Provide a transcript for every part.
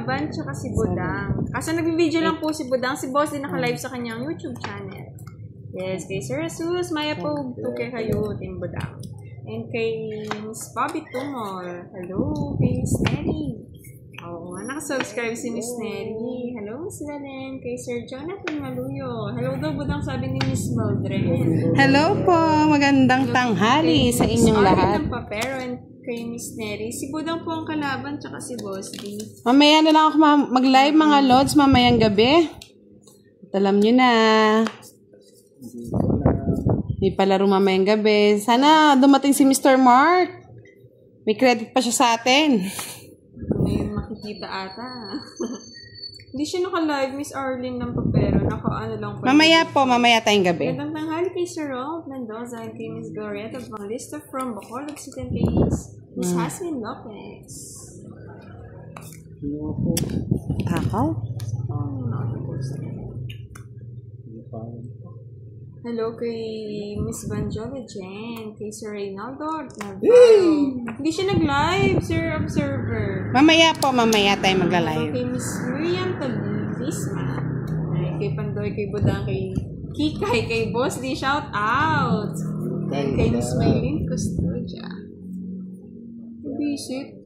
Laban tsaka si Budang. Kaso nag-video lang po si Budang. Si Boss din naka-live sa kanyang YouTube channel. Yes, kay Sir Jesus, Maya po, tukay kayo, Team Budang. And kay Miss Bobby Tumor. Hello, kay Miss Nelly. Oo nga, nakasubscribe si Miss Nelly. Hello, Miss Valen. Kay Sir Jonathan Maluyo. Hello daw, Budang, sabi ni Miss Mildred. Hello po, magandang tanghali sa inyong lahat. Papero and kay Miss Nelly. Si Budang po ang kalaban, tsaka si Boss D. Mamaya na lang ako mag-live mga lods mamayang gabi. At alam nyo na. May palaro mamayang gabi. Sana dumating si Mr. Mark. May credit pa siya sa atin. May makikita ata. Hindi siya naka-live, Miss Arlene ng Papero. Naka-ano lang po. Mamaya tayong gabi. Gandang tanghali kay Sir Rolf Mendoza and kay Miss Glorieta Banglista from Bacolod City, Miss Hasmin Lopez. Takaw? Hello kay Miss Banjola Jen, kay Sir Reynaldo Navarro. Hindi siya nag-live, Sir Observer. Mamaya tayo magla-live. Kay Miss Miriam Talisma. Kay Pandoy, kay Budang, kay Kikay, kay Boss D, shout out. And kay Miss Maylene Custodia. Visit.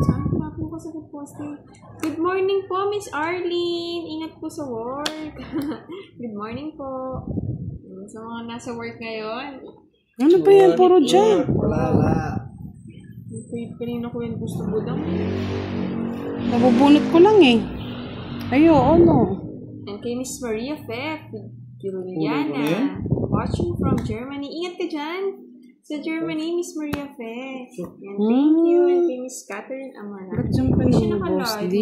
Saan pa po kasi nag-posting? Good morning po, Miss Arlene. Ingat po sa work. Good morning po. Sa mga nasa work ngayon. Ano ba yan? Puro dyan. Wala. Kanina ko yung gusto Budang. Nabubunot ko lang eh. Ayo, ano? And kay Miss Maria Fef, Juliana, watching from Germany. Ingat ka dyan. Sa Germany, Miss Maria Fef. And thank you. And kay Miss Catherine Amana. Ba't dyan pa niya Boss D?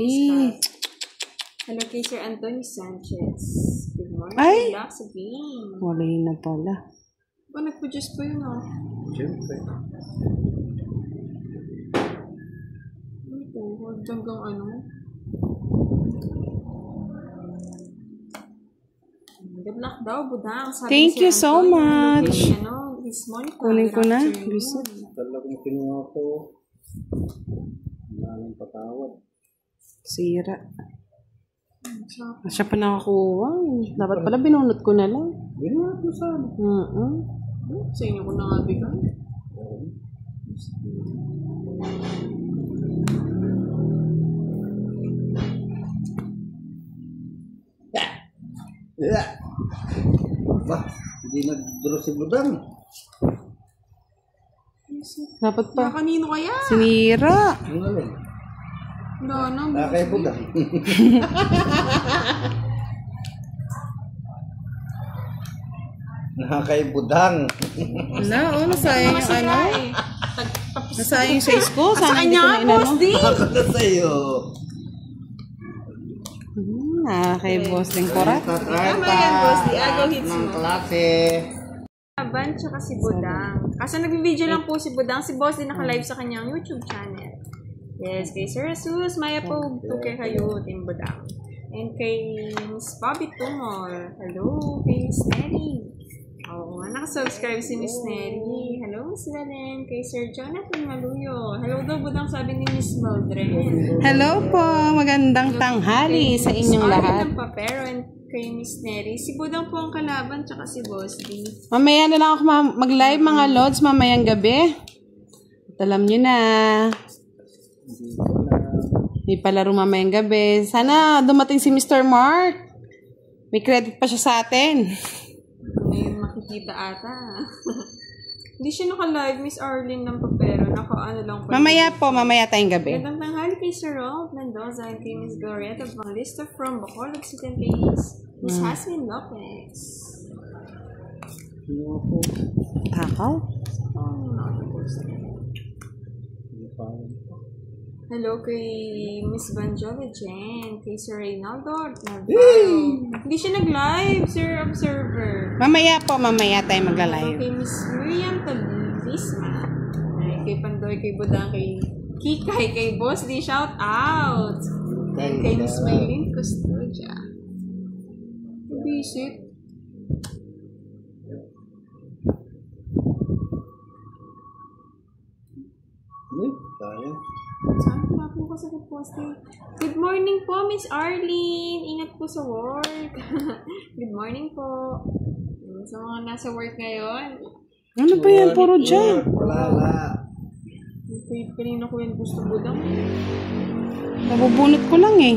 Hello kay Sir Antonio Sanchez. Good morning. Ay! Relax again. Wala yun na pala. Ba, nag-produce po yun, oh. Siyempre. Ito, hanggang ano. Good luck daw, Budang. Sabi Thank ni you Sir so Antonio, much. kay, Miss Monica. Kunin ko na. Talagang kinuha ko. Wala nang patawad. Sira. Siya pa nakakuha. Dapat pala binunot ko na lang. Ginawa ko sana. Sa inyo ko na nga bigay. Ba, hindi nag-draw si Budang. Dapat pa. Kanino kaya? Sinira. Yung alin? Ano? Kay Budang. Nakakay Budang. Wala, nasayang yung ano. Nasayang yung size ko. Sana hindi ko na Boss inano. D! Ako na sa'yo. Kay Boss Ding Korat. Tama yan, Boss D. Agaw hits Ng mo. klase. Laban tsaka si Budang. Kaso nag-video lang po si Budang. Si Boss din naka-live sa kanyang YouTube channel. Yes, kay Sir Jesus, Maya po, tukay kayo, Team Budang. And kay Miss Bobby Tumor. Hello, kay Miss Nelly. Oo nga, nakasubscribe si Miss Nelly. Hello, Miss Valen. Kay Sir Jonathan Maluyo. Hello daw, Budang, sabi ni Miss Mildred. Hello po, magandang tanghali sa inyong lahat. Papero and kay Miss Nelly. Si Budang po ang kalaban, tsaka si Boss D. Mamaya na lang ako mag-live mga lods mamayang gabi. At alam nyo na. May palaro mamayang gabi. Sana dumating si Mr. Mark. May credit pa siya sa atin. May makikita ata. Hindi siya naka-live, Miss Arlene ng Papero. Naka-ano lang po. Mamaya tayong gabi. Gandang tanghali kay Sir Rolf Mendoza and kay Miss Glorieta Banglista from Bacolod City, Miss Hasmin Lopez. Takaw? Hello kay Miss Banjola Jen, kay Sir Reynaldo Navarro. Hindi siya nag-live, Sir Observer. Mamaya tayo magla-live. Kay Miss Miriam Talisma. Kay Pandoy, kay Budang, kay Kikay, kay Boss D, shout out. And kay Miss Maylene Custodia. Visit. Sayang. Saan ko na po kasi posting? Good morning po, Miss Arlene. Ingat po sa work. Good morning po. Sa mga nasa work ngayon. Ano ba yan? Puro dyan. Wala. Kanina ko yan gusto budang. Nabubunot ko lang eh.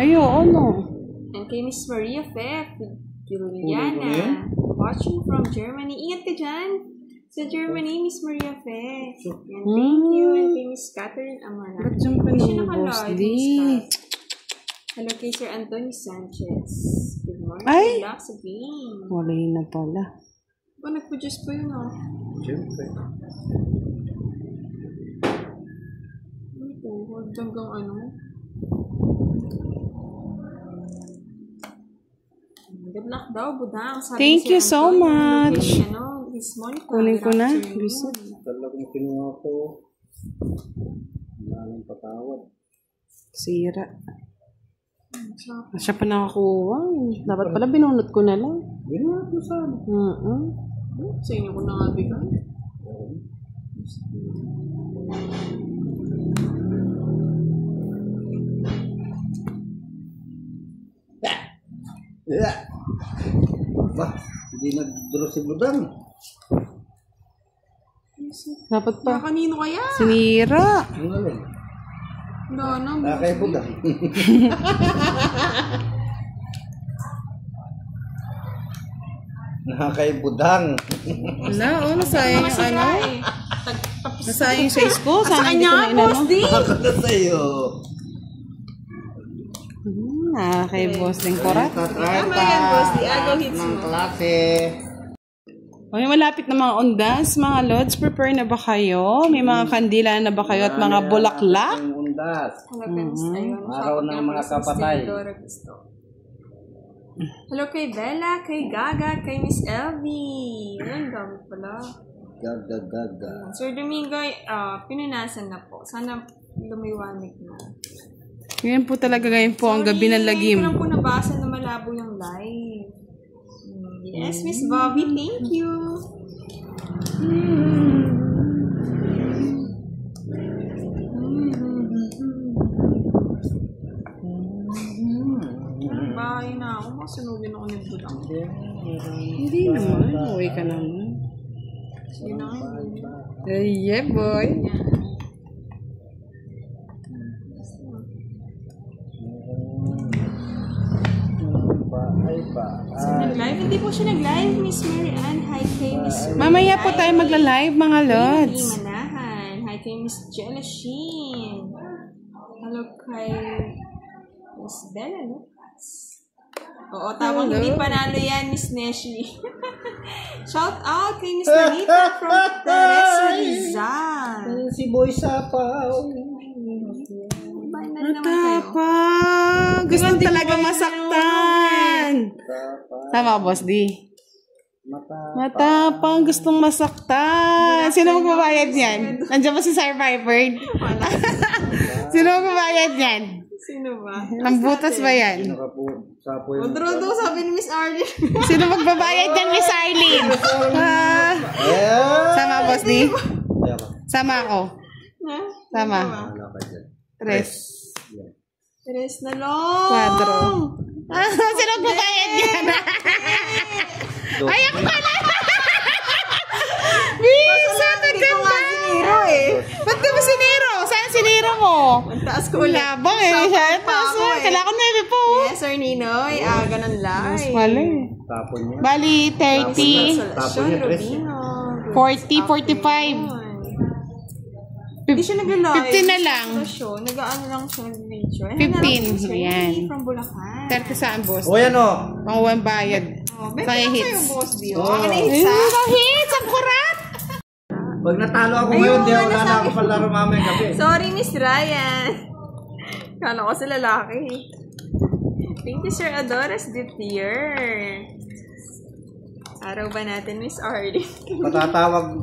Ayo, ano? And kay Miss Maria Fef, Juliana, watching from Germany. Ingat ka dyan. Sa Germany, Miss Maria Fef. And thank you. And kay Miss Catherine Amana. Ba't dyan pa Siya ng boss nakalive, di? Miss Kat. Hello kay Sir Anthony Sanchez. Good morning. Ay! Relax again. Wala na pala. Ba, nag-produce po yun, oh. Siyempre. Ito, hanggang ano. Good luck daw, budang. Sabi Thank ni you Sir so Anthony, much. kay, Miss Monica. Kunin ko na. Good afternoon. Gusto. Talagang kinuha ko. Wala nang patawad. Sira. Siya pa nakakuha. Dapat pala binunot ko na lang. Ginawa ko sana. Sa inyo ko na nga bigay. Yeah. Ba, hindi nag-draw si Budang. Dapat pa. Kanino kaya? Sinira. Singaling. Wala na. Nakay Budang. Nakay Budang. Wala, oh. Nasayang yung ano. Nasayang yung size ko. Sana hindi ko na inano. Ako na sa'yo. Kay boss din korat. Tama yan, boss. Di agaw hits Ng mo. klase. Okay, malapit na mga ondas, mga lods. Prepare na ba kayo? May mga kandila na ba kayo at mga bulaklak? Ang undas. Araw ng mga kapatay. Hello kay Bella, kay Gaga, kay Miss Elvie. Yan, gamit pala. Gaga. Sir Domingo, pinunasan na po. Sana lumiwanag na. Ngayon po talaga ngayon po ang gabi ng lagim. Hindi ko lang po nabasa na malabo yung live. Yes, Miss Bobby, thank you. Bahay na ako. Masunugin ako ng budang. Hindi naman. Uwi ka naman. Sige na nga. Yeah, boy. Nag-live? Hindi po siya nag-live, Miss Mary Ann. Hi kay Miss Mamaya po tayo magla-live, mga lods. Manahan. Hi kay Miss Jella Sheen. Hello kay Miss Bella Lucas. Oo, tawang hindi panalo yan, Miss Neshley. Shout out kay Miss Narita from Teresa Rizal. Si Boy Sapaw. Matapang. Gusto talaga masaktan. Tama, boss D. Matapang. Gustong masaktan. Sino magbabayad yan? Nandiyan ba si Survivor? Sino magbabayad yan? Sino ba? Ang butas ba yan? Udro sabi ni Miss Arlene. Sino magbabayad yan, Miss Arlene? Sama, boss D? Sama ako. Sama. Tres. Tres na long. Quadro. Sino magbabayad yan? Ay, ako pala! Bisa, nagkanda! Ba't di ba siniro? Saan siniro mo? Ang taas ko ulit. Labang eh. Kailangan ko na yun po. Yes, Sir Ninoy. Ganun lang. Mas pala eh. Tapon niya. Bali, 30, Tapon niya, Tres. 40, 45. Hindi siya nag-live. 15 na lang. Nag-ano lang siya nag-video. 15, yan. From Bulacan. 30 saan, boss? O yan o. Panguwan bayad. Kaya hits. Hits! Ang kurat! Pag natalo ako ngayon, di ako wala ako palaro mamaya gabi. Sorry, Miss Ryan. Kala ko sa lalaki. Thank you, Sir Adoras Ditier. Araw ba natin, Miss Arlie?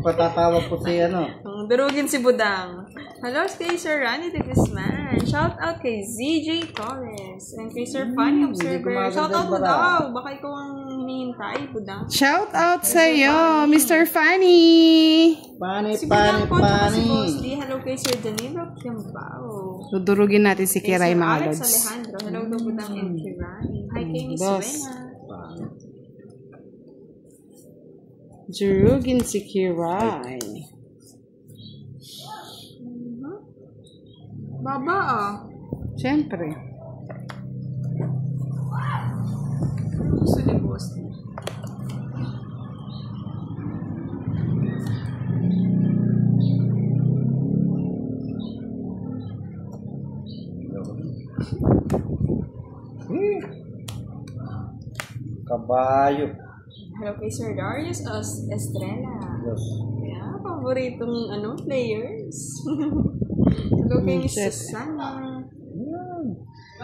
Patatawag po si ano. Durugin si Budang. Hello kay Sir Ronnie de Guzman. Shout out kay ZJ Torres. And kay Sir Funny Observer. Shout out mo daw. Baka ikaw ang hinihintay, Budang. Shout out sa'yo, Mr. Funny! Pani, Si pani, Budang po, tsaka si pani. Boss D. Hello kay Sir Danilo Kiambao. Dudurugin natin si Kay Kiray, Sir mga Alex lods. Alejandro. Hello daw Budang and Kiray. Hi kay Miss Boss. Wena. Durugin si Kiray. Baba ah. Siyempre. Gusto ni Boss D. Kabayo. Hello kay Sir Darius Estrella. Yes. Yeah, paboritong players. Hello kay Miss Susana.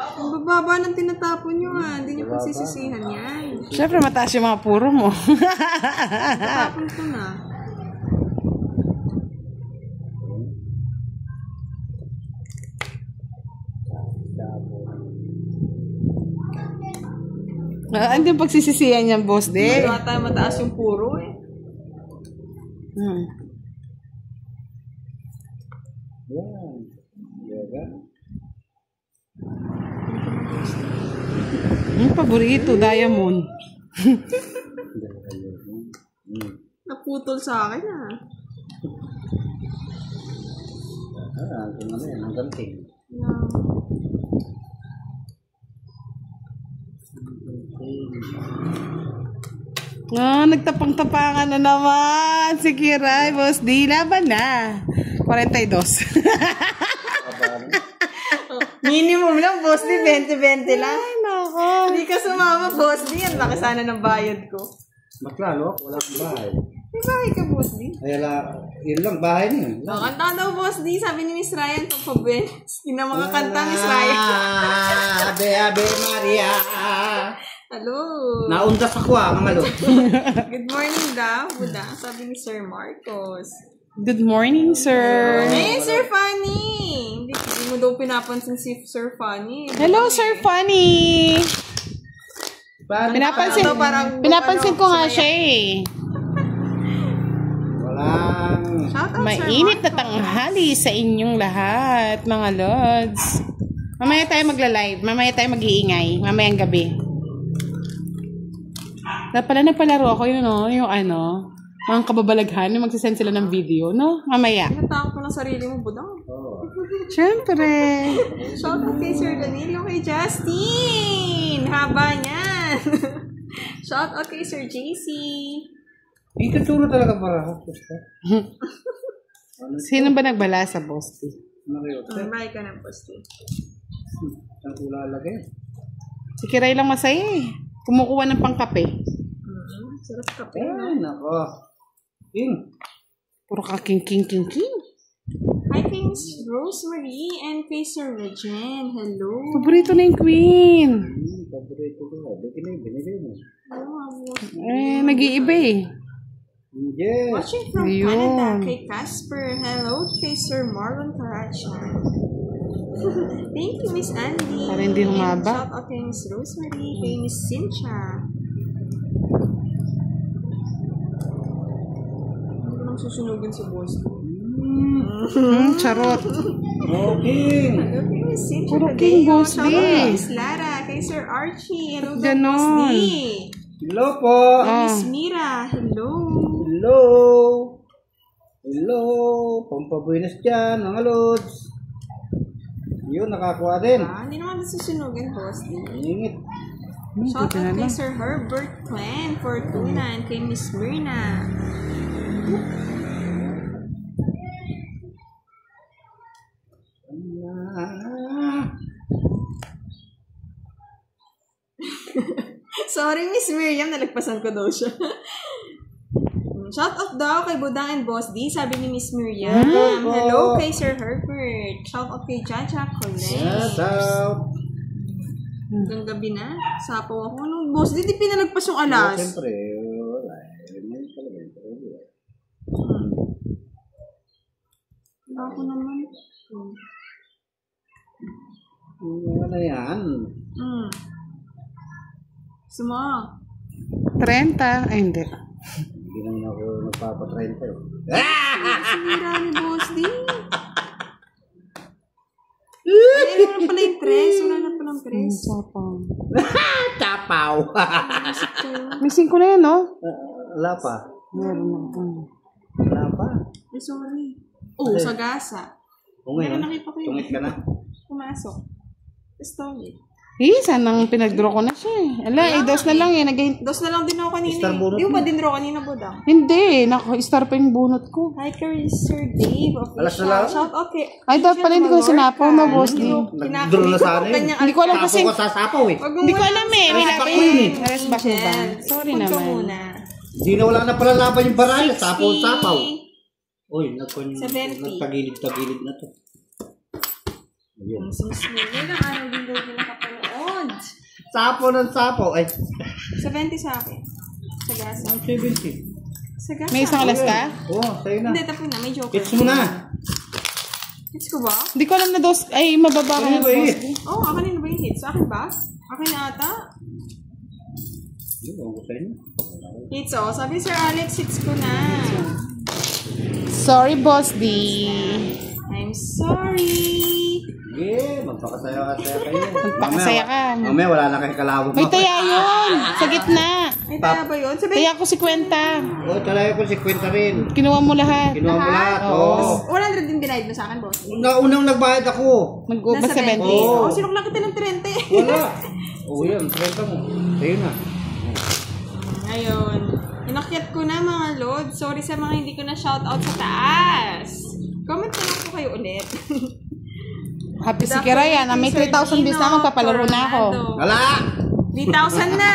Ang bababa ng tinatapon nyo hindi nyo pagsisisihan yan. Siyempre, mataas yung mga puro mo. Tatapon ko na. Ano yung pagsisisihan niyan, boss, de? Wala tayo mataas yung puro Hmm. Yan. Yan. Yung paborito, diamond. Naputol sa akin Kung ano yan, ang ganting. Yeah. Nagtapang-tapangan na naman si Kiray, boss. Di laban na. 42. Minimum lang, Boss D. 20-20 lang. Ay, nako. Hindi ka sumama, Boss D. Ang laki sana ng bayad ko. Mas lalo, wala akong bahay. May bahay ka, Boss D. Ay, yun lang, bahay niya. Kanta daw, Boss D. Sabi ni Miss Ryan, papabench. Hindi na makakanta, Miss Ryan. Ave, Ave Maria. Hello. Naundas ako mga lo. Good morning daw, Budang. Sabi ni Sir Marcos. Good morning, sir. Hey, Sir Funny! Hindi mo daw pinapansin si Sir Funny. Hello, Sir Funny. Pinapansin, Ano, parang- pinapansin ko nga sumaya. siya eh. Walang. Shout out, Sir Mainit na Marcos. tanghali sa inyong lahat, mga lods. Mamaya tayo magla-live. Mamaya tayo mag-iingay. Mamayang gabi. Pala nagpalaro ako yun, no? Yung mga kababalaghan, yung magsasend sila ng video, no? Mamaya. Natakot mo ng sarili mo, Budang. Siyempre. Shout out kay Sir Danilo, kay Justin! Haba niyan! Shout out kay Sir JC. Ituturo talaga para. Sino ba nagbala sa boss? May ka ng poste. Saan ko lalagay? Si Kiray lang masaya eh. Kumukuha ng pangkape. Sarap kape, Ay, nako. Puro ka king. Hi kay Miss Rosemary and kay Sir Regen. Hello. Paborito na yung queen. Paborito ko. Binili mo. Nag-iiba eh. Yes. Watching from Ayun. Canada kay Casper. Hello kay Sir Marlon Carachan. Thank you, Miss Andy. Para hindi humaba. And shout out kay Miss Rosemary, kay Miss Cynthia. Hindi ko lang susunugin si Boss. Charot. Okay. Hello kay Miss Cynthia Puro Tadeo. king, Boss Shout out D. kay Miss Lara, kay Sir Archie. Hello daw, Ganon. Boss D. Hello po. Miss Mira. Hello. Hello. Hello. Pampabuenas dyan, mga lods. Yun, nakakuha din. Hindi naman susunugin, Boss D. Ingit. Shout out kay Sir Herbert Clan Fortuna and kay Miss Myrna. Sorry, Miss Miriam, nalagpasan ko daw siya. Shout out daw kay Budang and Boss D, sabi ni Miss Miriam. Hello kay Sir Herbert. Shout out kay Jaja Colette. Shout out. Hanggang gabi na. Sapo ako. Nung Boss D, di pinalagpas yung alas. Siyempre, wala. May talaga yung talaga. Wala ko naman. Wala yan. Suma. 30. Ay, hindi. Hindi naman ako nagpapatrenta eh. Sira ni Boss D. Ay, wala pala yung tres. Wala na palang tres. Sapang. Tapaw! May 5 na yan, no? Wala pa. Meron na. Wala pa. Ay, sorry. Oh, sagasa. Tungit. Meron nakita ko yun. Tungit ka na. Pumasok. Story. Sanang pinag-draw ko na siya eh. Ala, dos na lang eh. Dos na lang din ako kanina. Star bunot Di mo ba din draw kanina, Budang? Hindi, star pa yung bunot ko. Hi, Sir Dave. Alas na lang? Shout out kay... Ay, dapat pala hindi ko sinapaw na, Boss D. Nag-draw na sa akin. Hindi ko alam kasi. Tapo ko sasapaw eh. Hindi ko alam eh. May laban yun. Alas back mo ba? Sorry Punta naman. muna. Hindi na wala na pala laban yung baraya. Sapaw-sapaw. 60. Uy, 70. nagtagilid-tagilid na to. Ayun. Yan ang araw din daw nila kapanood. Sapaw ng sapaw. Ay, 70 sa akin. Sagasa. 70. Sagasa. May isang alas ka? Oo, sa'yo na. Hindi, tapos na. May joker. Hits mo na. Hits ko ba? Hindi ko alam na dos. Ay, mababa ka Ano na, ba Boss eh? D. Oo, akin na ba yung hits? Sa akin ba? Akin na ata? Hindi ko sa inyo. Hits, oh. Sabi ni Sir Alex, hits ko na. Sorry, Boss D. I'm sorry. Sige, magpakasaya-kasaya kayo. Magpakasaya ka. Mamaya wala na kayo kalawag. May taya yun. Sa gitna. May taya ba yun? Sabi, Taya ko 50. Oo, talaga ko 50 rin. Kinuha mo lahat. Kinuha mo lahat. Oo. 100 din binayad mo sa akin, boss. Unang nagbayad ako. Mag-uba Nasa 70. Oo. Oh, sinukla kita ng 30. Wala. Oo, yan. 30 mo. Sa'yo na. Ngayon, inakyat ko na mga lord. Sorry sa mga hindi ko na shoutout sa taas. Comment na lang po kayo ulit. Happy si Kiraya na may 3,000 bis na magpapalaro na ako. Wala! 3,000 na!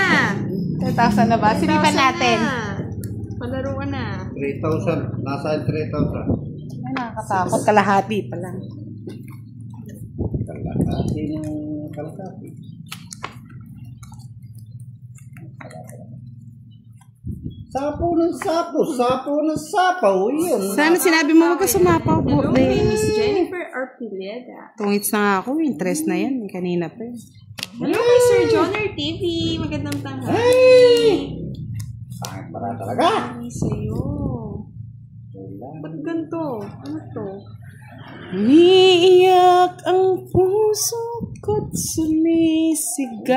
3,000 na ba? Sinipan 3,000 natin. na. Palaro ka na. 3,000. Nasaan 3,000? Ay, nakakatakot. Kalahati pa lang. Kalahati ng kalahati. Sapo ng sapo. Sapo ng sapo. Yun. Sana sinabi mo wag ka sumapaw. Hello, kay Miss Jennifer Arpileda. Tungits na nga ako. Interest na yan. Kanina pa. Hello kay Sir Johnner TV. Magandang tanghali. Ay! Pangit para talaga. Ay, sa'yo. Ba't ganito? Ano to? Umiiyak ang puso ko't sumisigaw.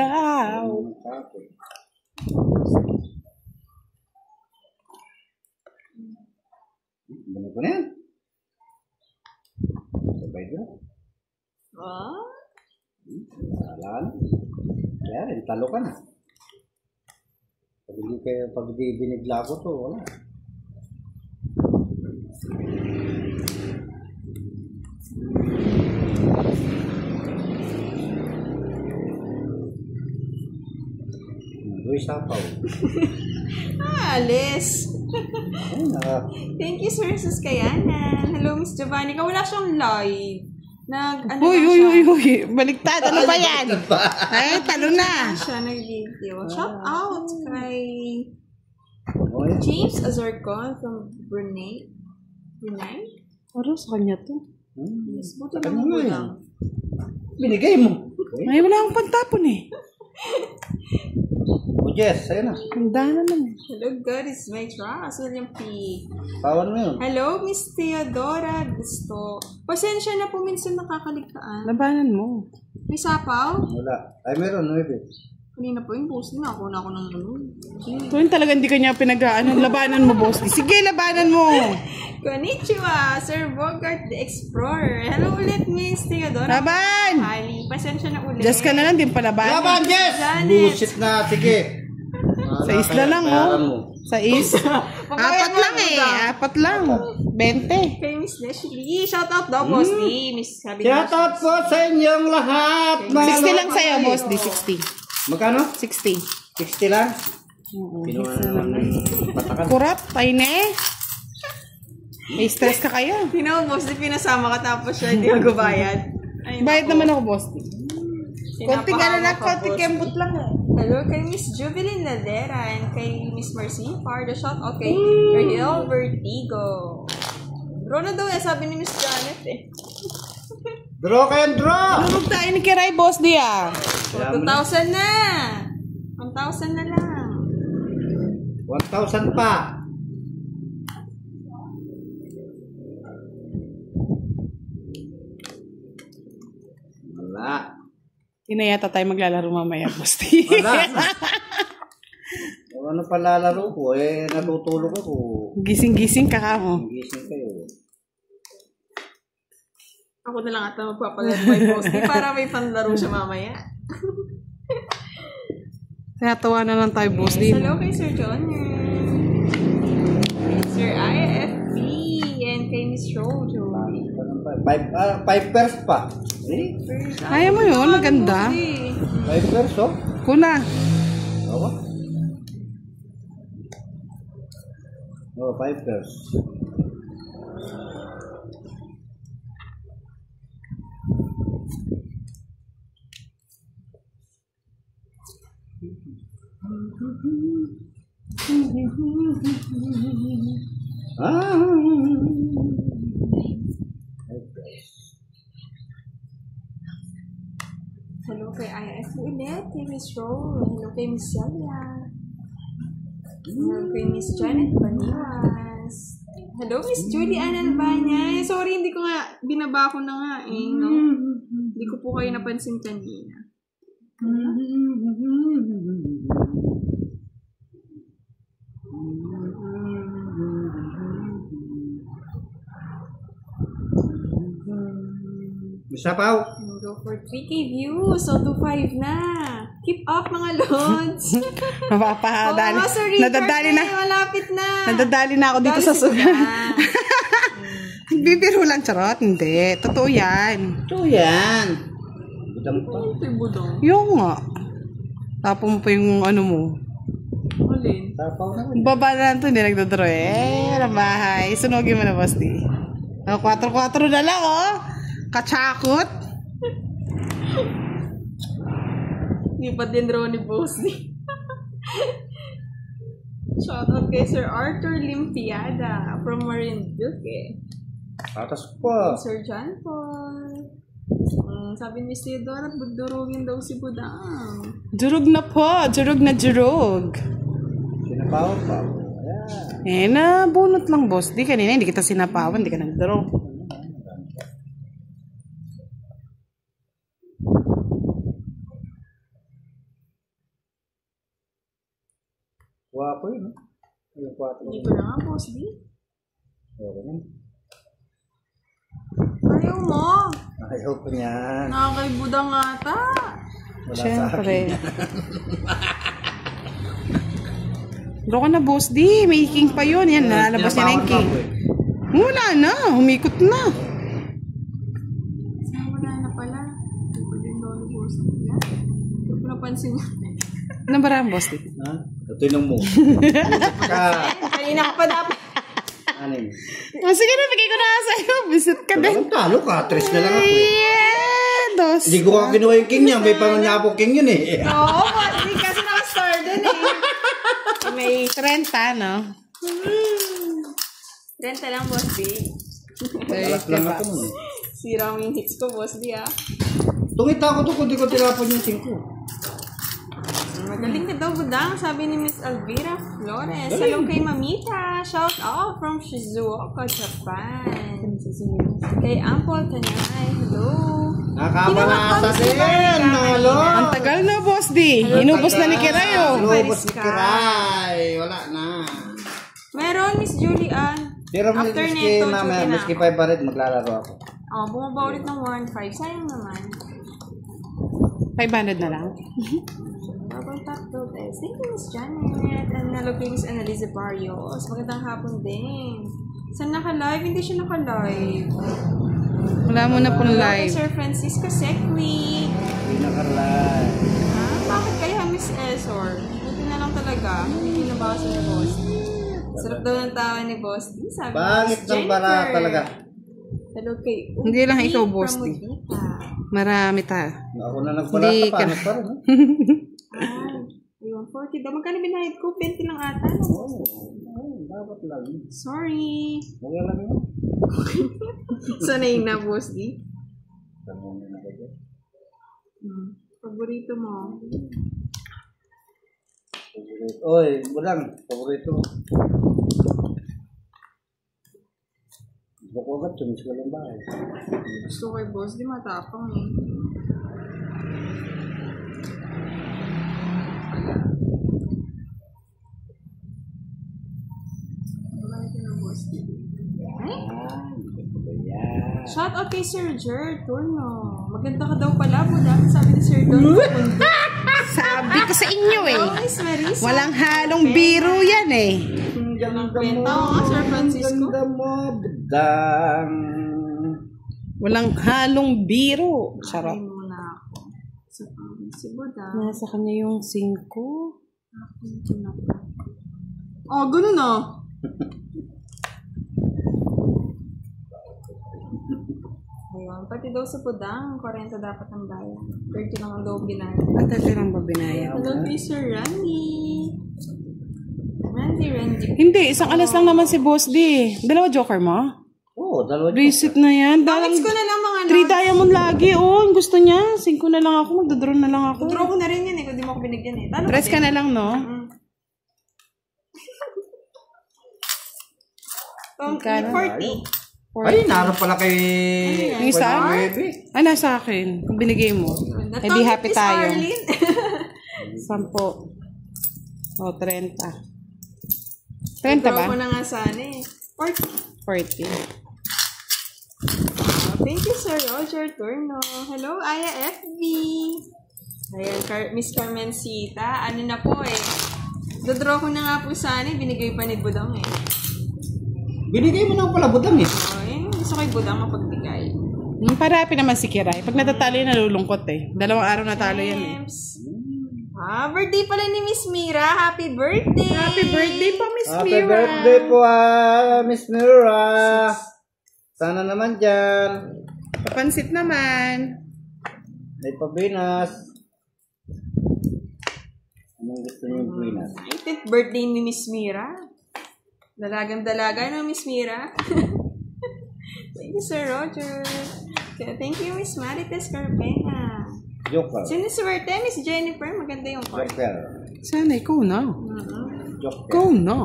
Ano ko na yan? Sabay na. Ah? Wala na. Kaya rin, talo ka na. Pag hindi binigla ko to, wala. Uy, sapaw. Alis. Ay, Thank you, Sir Suskayanan. Hello, Miss Giovanni. Wala siyang live. Uy, uy, uy, uy. Baliktad. Ano ba yan? Ay, talo na. Siya nag-video. Shout out kay James Azorcon from Brunei. Brunei? Ano sa kanya to? Yes, buti Saka naman mo mo yan. lang. Binigay mo. Ay, wala akong pantapon eh. O Jess, sa'yo na. Handa naman eh. Hello, God is my trust. William P. Pawan mo yun. Hello, Miss Theodora Gusto. Pasensya na po minsan nakakaligtaan. Labanan mo. May sapaw? Wala. Ay, meron. 9. Kanina po yung post na ako na ng ano. Tuwing talaga hindi kanya pinag-ano. Labanan mo, boss. Sige, labanan mo. Konnichiwa, Sir Bogart the Explorer. Hello ulit, Miss Theodora. Laban! Ali, pasensya na ulit. Just ka na lang, din palaban. Laban, Jess! Janet. Bullshit na. Sige. Sa isla lang, oh. Sa Apat lang eh. Apat lang. 20. Kay Miss Leslie. Shout out daw, Boss D. Miss sabi Shout out po sa inyong lahat. 60 lang sa'yo, boss. Di 60. Magkano? 60. 60 lang? Kinuha na naman ng patakan. Kurap, tayo na eh. May stress ka kayo. Tinaw, Boss D, pinasama ka tapos siya hindi magbabayad. Ay, Bayad naku. naman ako, boss. Konting ano Sinapakama lang, ka, konting Boss. kembot lang eh. Hello kay Miss Jubilin Ladera and kay Miss Mercy Pardo. Shout out kay Rahel Vertigo. Draw na daw eh, sabi ni Miss Janet eh. Draw kayo, draw! Tulog tayo ni Kiray, boss, di ah. 2,000 na! 1,000 na lang. 1,000 pa. Wala. Hindi na yata tayo maglalaro mamaya, Bosti. Wala. Ano pa lalaro ko? Natutulog ako. Gising-gising ka ka mo. Gising kayo. Ako na lang ata magpapalaro kay Bosti para may panlaro siya mamaya. Tinatawa na lang tayo, Bosti. Hello kay Sir John. Sir IFB and kay Miss Jojo. 5 pairs pa. Kaya mo yun, maganda. 5 pairs, oh. Kuna. Oo. Oh, 5 pairs. Hello kay IFB ulit, kay Miss Rose. Hello kay Miss Celia. Hello kay Miss Janet Baniwas. Hello Miss Julie Ann Albanya. Sorry, hindi ko nga, binaba ko na nga no? Hindi ko po kayo napansin kanina. Isa pa, oh. Go for 3K views. So, 2.5 na. Keep up, mga lods. Mapapadali. Oo, Sir Richard, Nadadali na. Malapit na. Nadadali na ako dito sa Bibiro lang, charot. Hindi. Totoo yan. Ito yan. Budang pa. Ito yung budong. Yung nga. Tapos mo pa yung ano mo. Alin? Tapaw na. Baba na lang ito, hindi nagdodro eh. Wala bahay. Sunogin mo na, Bosti. 4-4 na lang, oh. Kachakot. Hindi pa din raw ni Bossy. Shoutout kay Sir Arthur Limpiada from Marinduque. Patas pa. Sir John Paul. Sabi ni Miss Theodora, budurugin daw si Budang. Jurog na po. Jurog na jurog. Sinapaw pa. Ayan. Bunot lang, boss. Di kanina, hindi kita sinapawan. Di ka nagdaro. Kuha ko yun, Yung 4. Hindi ko na nga, Boss D. Ayaw ko yan. Ayaw mo. Ayaw ko yan. Nakakaibudang ata. Wala sa Siyempre. akin. Bro ka na, boss. Di, may king pa yun. Yan, nalalabas niya na yung king. Wala na. Humikot na. Wala na pala. Hindi ko din daw ni Boss D. Hindi ko napansin niya. Ano ba rin, boss? Di? Ha? Ito yung mo. Kanina ka pa dapat. Ano yun? Sige na, bigay ko na sa'yo. Visit ka din. Talagang talo ka. 3 na lang ako eh. Yeah, dos. Hindi ko ka kinuha yung king niya. May panganyapong king yun eh. Oo, Boss D. Kasi naka-star din eh. May 30, no? 30 lang, Boss D. Alas lang ako nun eh. Sira yung hits ko, Boss D ah. Tungita ko to kung di ko tinapon yung 5. Magaling ka daw, Budang, sabi ni Miss Elvira Flores. Hello kay Mamita. Shout out from Shizuoka, Japan. Kay Ample Tanay. Hello. Nakabalasa din, mga lord. Ang tagal na, boss, di. Inubos na ni Kiray, oh. Inubos ni Kiray. Wala na. Meron, Miss Julian. Pero After miski nito, mamaya, Julian miski ako. 5 pa rin, maglalaro ako. Oh, bumaba ulit ng 1.5. Sayang naman. 500 na lang. Double tap to test. Thank you, Miss Janet. And hello kay Miss Annalisa Barrios. Magandang hapon din. Saan naka-live? Hindi siya naka-live. Wala mo na pong Hello kay live. Sir Francisco Secui. Hindi nakarlay. Ha? Bakit kaya Miss Esor? Buti na lang talaga. Hindi nabasa ni Boss. Sarap daw ng tawa ni Boss. Sabi ni Pangit Miss ng bara Jennifer. talaga. Hello kay Hindi lang ikaw, From Boss. Mudita. Marami ta. Ako na nagbalasa Hindi pa. ka. Ano pa rin? Ayun, 40 daw. Magkano binayad ko? 20 lang ata. Oo. Dapat lang. Sorry. Okay lang yun. Sanay na, Boss D. Tanong na ako dyan. Paborito mo. Oy, budang. Paborito mo. Bako agad, tumis ka lang ba? Gusto kay boss, di matapang eh. Shout out kay Sir Jer Turno. Maganda ka daw pala, budang. Sabi ni Sir Turno. Sabi ko sa inyo eh. Oh, Miss Marisa. Walang halong biro yan eh. Ang ganda Kwenta mo. ko nga, Sir Francisco. Ang ganda mo, budang. Walang halong biro. Ay Sarap. muna ako. Si budang. Nasa kanya yung 5. Oh, ganun ah. Ayun, pati daw sa budang, 40 dapat ang bayan. 30 lang ang daw binayad. At ito lang ba binayad? Hello kay Sir Randy. Randy. Hindi, isang alas lang naman si Boss D. Dalawa joker mo? Oo, dalawa. Visit na yan. Bakit ko na lang mga 3 diamond lagi. Oh, gusto niya. 5 na lang ako. Magdodron na lang ako. Draw ko na rin yan eh, kung di mo ako binigyan eh. Talo Press ka na lang, no? Magkano? 40. Ay, naroon pala kay... Yung isa? Baby. Ah, nasa akin. Kung binigay mo. Hindi happy tayo. 10. O, 30. 30 Draw ba? ko na nga sana eh. 40. 40. Thank you, Sir Roger Turno. Hello, Aya FB. Ayan, Miss Carmencita. Ano na po eh. Dodraw ko na nga po sana eh. Binigay pa ni Budang eh. Binigay mo na pala budang eh. Oh, yun. Gusto kay Budang mapagbigay. Parapi naman si Kiray. Pag natatalo yan, nalulungkot eh. 2 araw natalo yan eh. Ah, birthday pala ni Miss Mira. Happy birthday! Happy birthday po, Miss Happy Mira. birthday po, Miss Mira. Sana naman dyan. Papansit naman. May pabinas. Anong gusto niyo yung binas? 18th birthday ni Miss Mira. Dalagang-dalaga no, Miss Mira. Thank you, Sir Roger. Thank you, Miss Marites Carpena. Joker. Siniswerte, Miss Jennifer. Maganda yung card. Joker. Sana ikaw na. Joker. Ikaw na.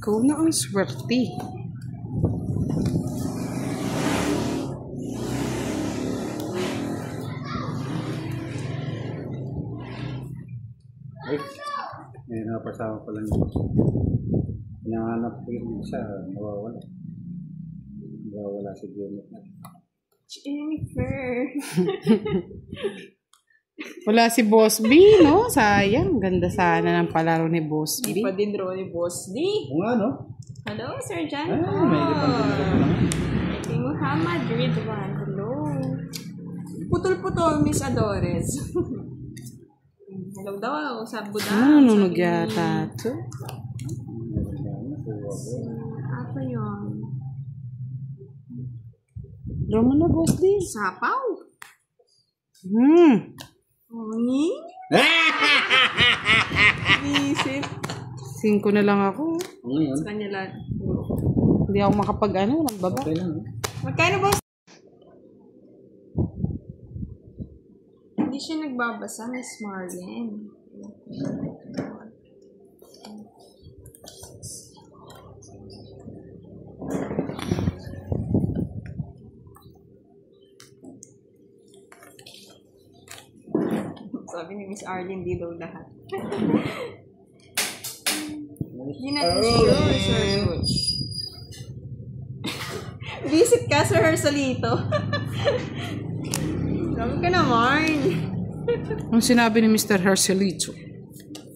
Ikaw na ang swerte. Ay, may napasama pala niyo. Hinahanap ko yung isa, nawawala. Nawawala si Jennifer. Jennifer. Wala si Boss B, no? Sayang. Ganda sana ng palaro ni Boss Di B. pa din draw ni Boss D. Oo nga, no? Hello, Sir Jan. May ipang pinito ko naman. Kay Muhammad Ridwan. Hello. Putol-putol, Miss Adores. Hello daw, sa Budang. Nanunog yata ito. Apa yun? Draw mo na, Boss D. Sapaw. Oni? Isip. 5 na lang ako. Ano yun? Sa kanya lang. Hindi ako makapag-ano, nagbaba. Okay lang, Magkano ba? Hindi siya nagbabasa, Miss Marlene. Sabi ni Miss Arlene, di daw lahat. Hindi natin sure. Visit ka sa Hersalito. Sabi ka naman. Ang sinabi ni Mr. Hercelito.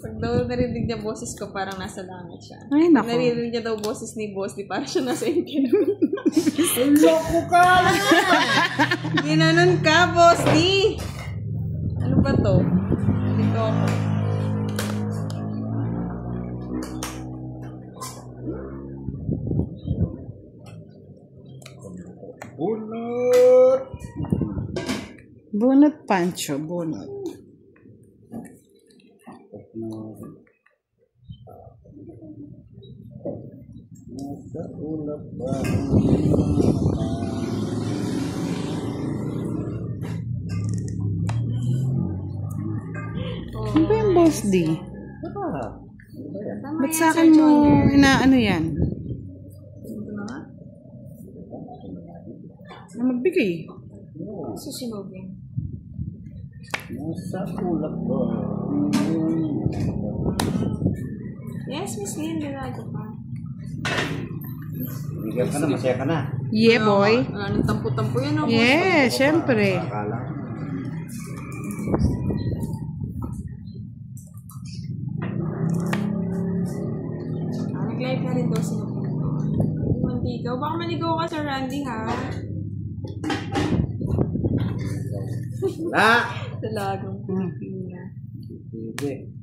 Pag daw narinig niya boses ko, parang nasa langit siya. Ay, Pag nako. narinig niya daw boses ni Boss, di parang siya nasa inkinam. Loko ka lang! Ginanon ka, Boss, di! Ano ba to? Dito ako. Bunot! Bunot, Pancho. Bunot. Nasa ulap ba? Ano ba yung Boss D? Tama Ba't yan, sa Sir akin mo Junior. inaano yan? Ito na nga. Na magbigay. Susunugin. Nasa kulak ko. Yes, Miss Lynn, dalago pa. Bigyan ka na, masaya ka na. Yeah, boy. Anong tampo-tampo yan, oh. Yeah, syempre. Akala ko. Nag-live na rin daw sila. Mantigaw. Baka maligaw ka, Sir Randy, ha? Wala! Dalagang Pilipina. Pwede.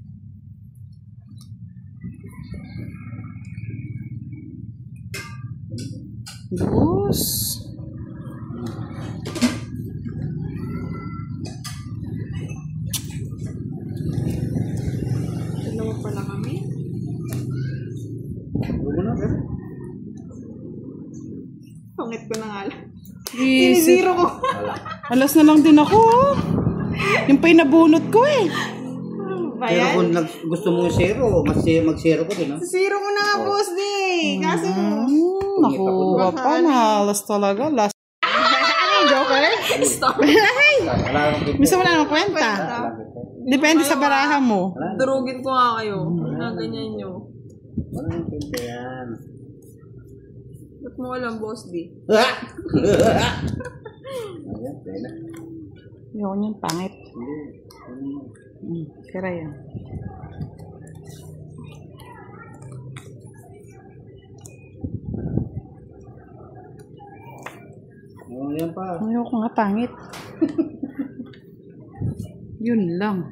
Diyos. Dalawa pala kami. Huwag na, pero. Pangit ko na nga lang. Visit. Zero ko. Wala. Alas na lang din ako. Yung pa'y nabunot ko eh. Pero kung gusto mo yung zero, mag-zero ko din, no? Zero ko na nga, boss day. Kaso, Nakuha pa na. Alas talaga. Last. Joker? stop. Wala akong pinto. Gusto mo na ng kwenta? Depende sa baraha mo. Durugin ko nga kayo. Na ganyan nyo. Wala akong pinto yan. Ba't mo alam, boss day? Ayan, kaya na. Ayoko niyan, pangit. Hindi. Kira yan. Oh, yan pa. Ayoko nga, pangit. Yun lang.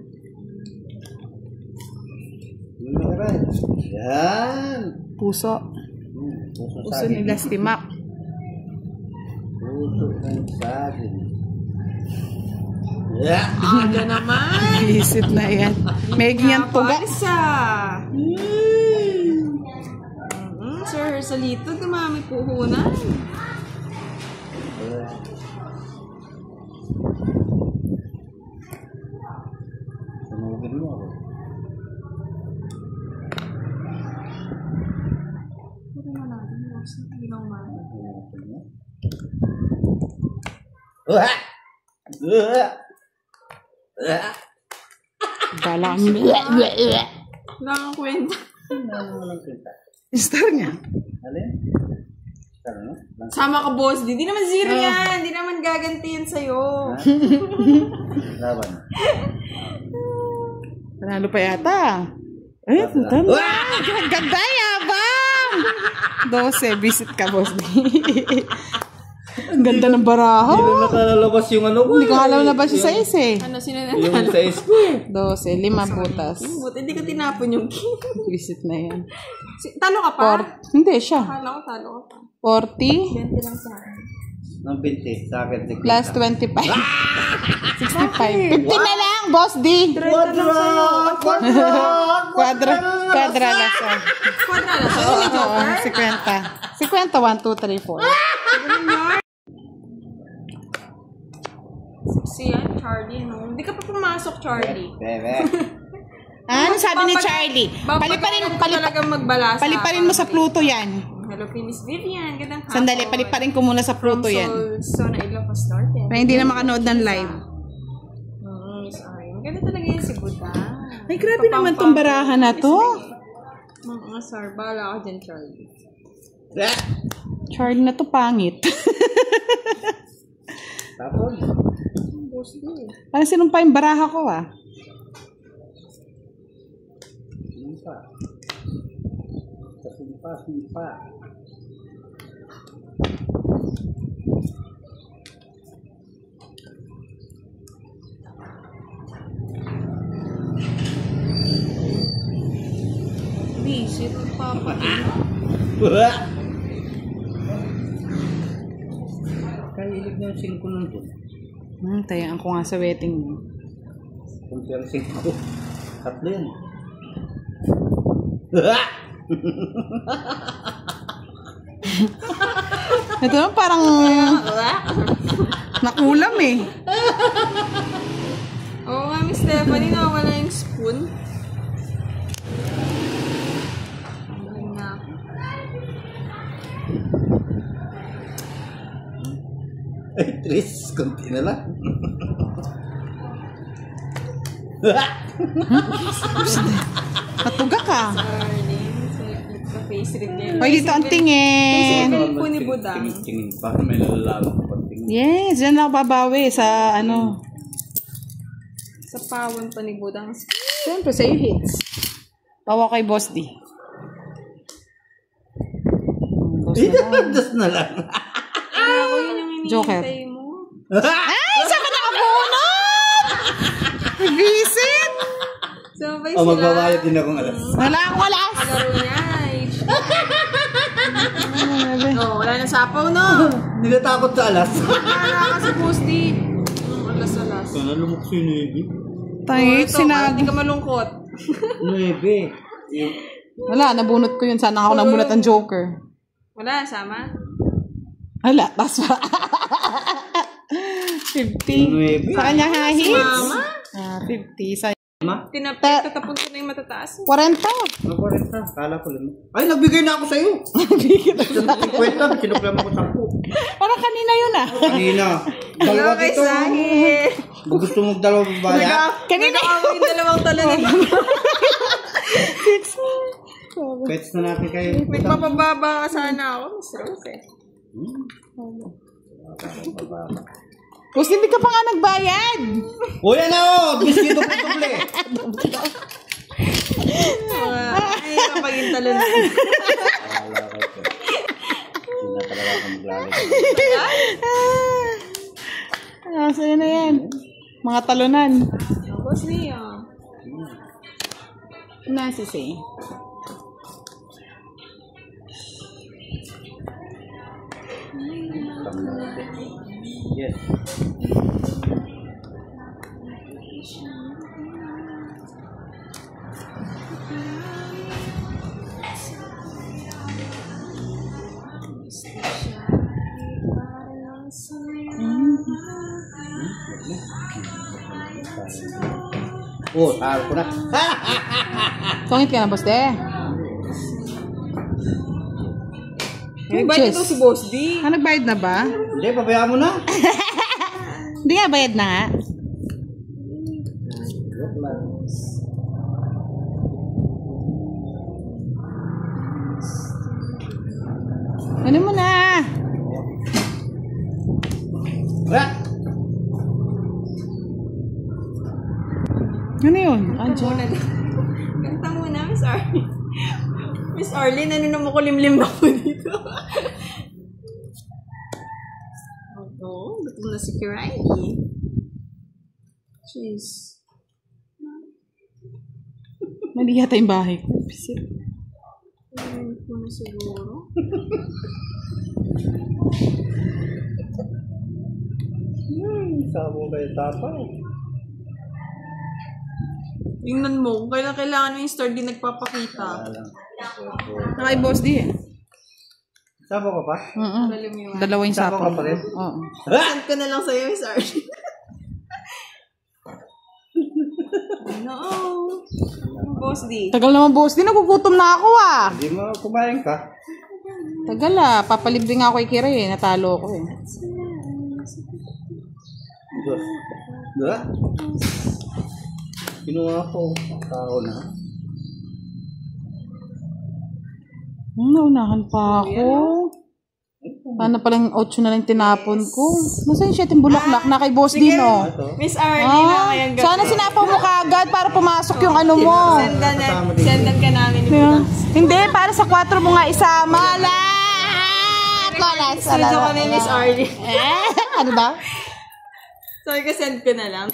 Yun na rin. Yan. Puso. Puso ni Lastimak. Puso ng saging. Yeah. Aga naman. Visit na yan. May ganyan tuga. Balsa. Sir, salito, dumami puhunan. Sunugin mo ako. Puro na natin, boss. Hindi lang man. Bala kami. Wala kang kwenta. Star niya. Alin? Star, no? Sama ka, boss. Di naman zero yan. Di naman gaganti yan sa'yo. Laban. Panalo pa yata. Ay, tama. Ganda yabang! 12, visit ka, boss. Ang ganda ng baraha. Hindi na nakalalabas yung ano ko. Hindi ko alam na ba si Sais eh. Ano, sino na Yung size ko eh. 12, 5 butas. Buti hindi ko tinapon yung king. Visit na yan. Talo ka pa? Hindi siya. Akala ko talo ka pa. 40 20 lang sa akin. Ng 20. Sa akin. plus 25. 65. 50 na lang, boss D. Quadra lang siya. Quadra na sa'yo ni Joker. 50. 50, 1, 2, 3, 4. Si Charlie, no? Hindi ka pa pumasok, Charlie. Bebe. Ano sabi ni Charlie? Talagang magbalasa. Paliparin mo sa Pluto yan. Hello, Miss Vivian. Gandang hapon. Sandali, paliparin ko muna sa Pluto yan. So, na-ilang pa started. Para hindi na makanood ng live. Miss Arjen. Ganda talaga yan si Buddha. Ay, grabe naman tong baraha na to. Mga sir, bahala ka dyan, Charlie. Charlie na to, pangit. Tapos. Parang sinumpa yung baraha ko ah. Simpa. Visit ang papa. Kaya ilig na yung 5 nun doon. Tayaan ko nga sa wedding mo. Kung pero 5. Tatlo yan. Ito naman parang nakulam eh. Oo nga, Miss Stephanie, nawawala yung spoon. Ay, Tris, konti na lang. Katuga ka. Sa face read niya. Hoy, dito ang tingin. Tingin po ni Budang. Tingin pa, may nalalaman pa tingin. Yes, dyan lang babawi sa ano. Sa pawon pa ni Budang. Siyempre, sa hits. Tawa kay Boss D. Boss na lang. Das na lang. Ako yun yung Joker. hinihintay mo. Ay, saan ka nakabunot? Visit! Sabay O, sila. magbabayad din akong alas. Wala akong alas. Laro niya. Wala na sapaw, no? Hindi na takot sa alas. Wala ka sa Boss D. Alas-alas. Sana lumukso yung 9. Tangik, Hindi sinabi. ka malungkot. 9. Wala, nabunot ko yun. Sana ako nabunot ang Joker. Wala, sama. Wala, tas pa. 50. 9. Sa kanya hahit. Mama? 50. Sa Tatapon ko na yung matataas. 40. Mag-40. Kala ko lang. Ay, nagbigay na ako sa'yo. Nagbigay na ako. 50. Sinuklam ako 10. Parang kanina yun ah. Kanina. Dalawa Hello kay dito. Sahil. Gusto mong dalawa babaya? Kanina. Nagkakawa yung dalawang talo na Pets na natin kayo. May papababa ka sana ako, Miss Rose eh. Boss, hindi ka pa nga nagbayad. O yan na o! Biskito po tuple. Ay, kapag yung talo na. Kala ko ito. Hindi na talaga ako maglalagay. Sa'yo na yan. Mga talunan. Boss niya. Nasisi. Yes. Oh, talo ko na. Tungit ka na, boss, de. Bayad ito si Boss D. Nagbayad na ba? Hindi, pabayaan mo na. Hindi nga, bayad na nga. Ano mo na? Rat! Ano yun? Muna daw. Kanta muna, Miss Arlene. Miss Arlene, ano naman ko limlim ako dito? Oo, gutom na si Kirani. Jeez. Mali yata yung bahay ko. Pisit. Ayun ko na siguro. Sabo kayo tapay. Tingnan mo, kung kailangan mo yung star di nagpapakita. Nakay boss di eh. Sabo ka pa? Lalim yung Dalawa yung Sabo ka sapo. pa rin? Oo. send ko na lang sa'yo, Miss Arlene. No. Boss D. Tagal naman boss di, nagugutom na ako ah. Hindi mo kumain ka. Tagal ah, papalibre nga ako kay Kira eh, natalo ko eh. Diyos. Diyos. Kinuha ko. Tao na. Naunahan pa ako. Sana palang 8 na lang tinapon ko. Nasaan siya yung bulaklak na kay boss di no? Ito. Miss Arlene, mamayang gabi. Sana sinapaw mo kagad para pumasok yung ano mo. Sendan ka namin ni Budang. Hindi, para sa 4 mo nga isama. Lahat! Walas! Studio ko ni Miss Arlene. Ano ba? Sabi ko, send ko na lang.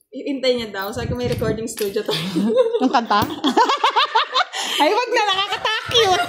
Hintay niya daw. Sabi ko, may recording studio tayo. Yung kanta? Ay, wag na, nakakatakot.